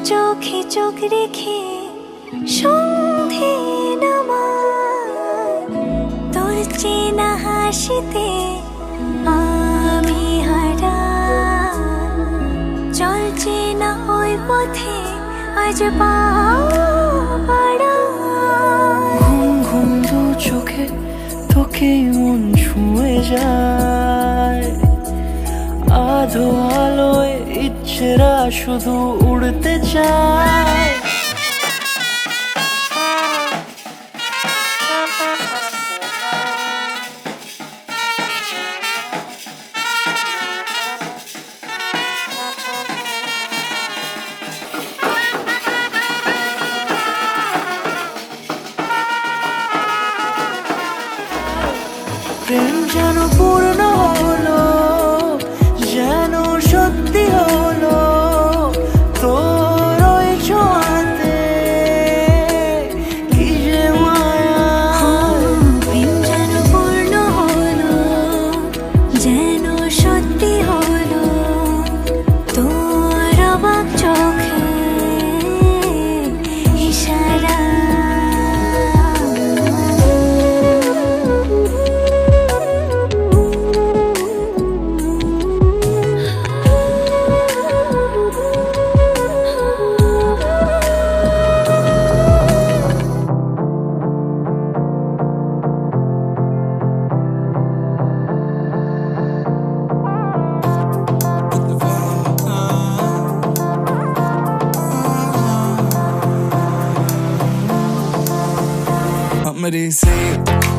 চোখে চোখ রেখে সন্ধে নামার তোর চেনা হাসিতে আমি হারা চল চেনা ওই পথে আজ পাড়া ঘুম ঘুম দু চোখে তোকে মন ছুঁয়ে যায় আধো আলোয় ইচ্ছেরা শুধু উড়তে চায় প্রেম যেন পূর্ণ হলো যেন সত্যি হলো তোর ওই ছোঁয়াতে কি যে মায়া প্রেম যেন পূর্ণ হলো যেন সত্যি হলো তোর অবাক চোখে ইশারা मेरी से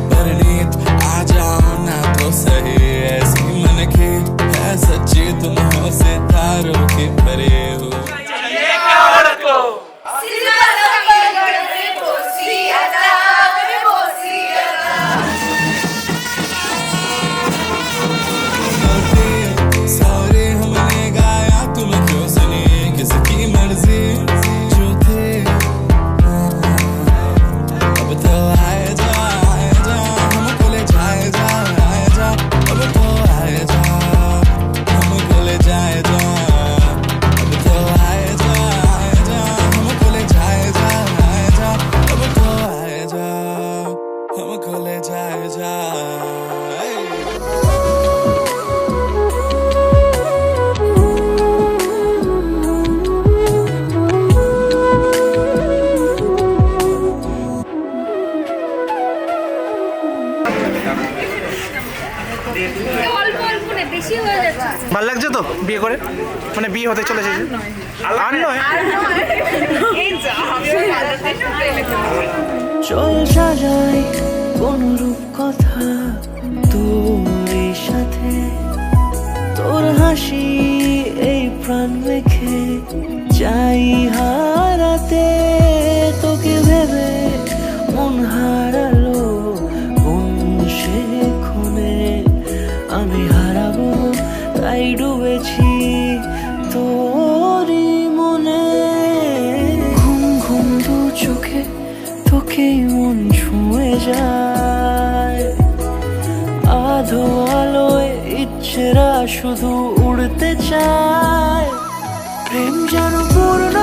परनीत आ जाओ ना तो सही ऐसी मन की है सच्ची तुम हो सितारों की परे हो सॉरी हमने गाया तुम क्यों सुनी किसकी मर्जी जो थे अब तो आए जा हमको ले जाए जा आए जा अब तो आए जा हमको ले जाए जा अब तो आए जा हमको ले जाए जा आए जा अब तो आए जा हमको ले जाए जा ভাল লাগছে তো বিয়ে করে মানে বিয়ে হতে চলেছে আর নয় চল সাজাই কোন রূপ কথা তোর সাথে তোর হাসি এই প্রাণ রেখে চাই হারাতে তোকে ভেবে মন হারালো কোন সে ক্ষণে আমি হারাবো তাই ডুবেছি তোরই মনে ঘুম ঘুম দু চোখে তোকে মন ছুঁয়ে যায় আধো আলোয় ইচ্ছেরা শুধু উড়তে চায় প্রেম যেন পূর্ণ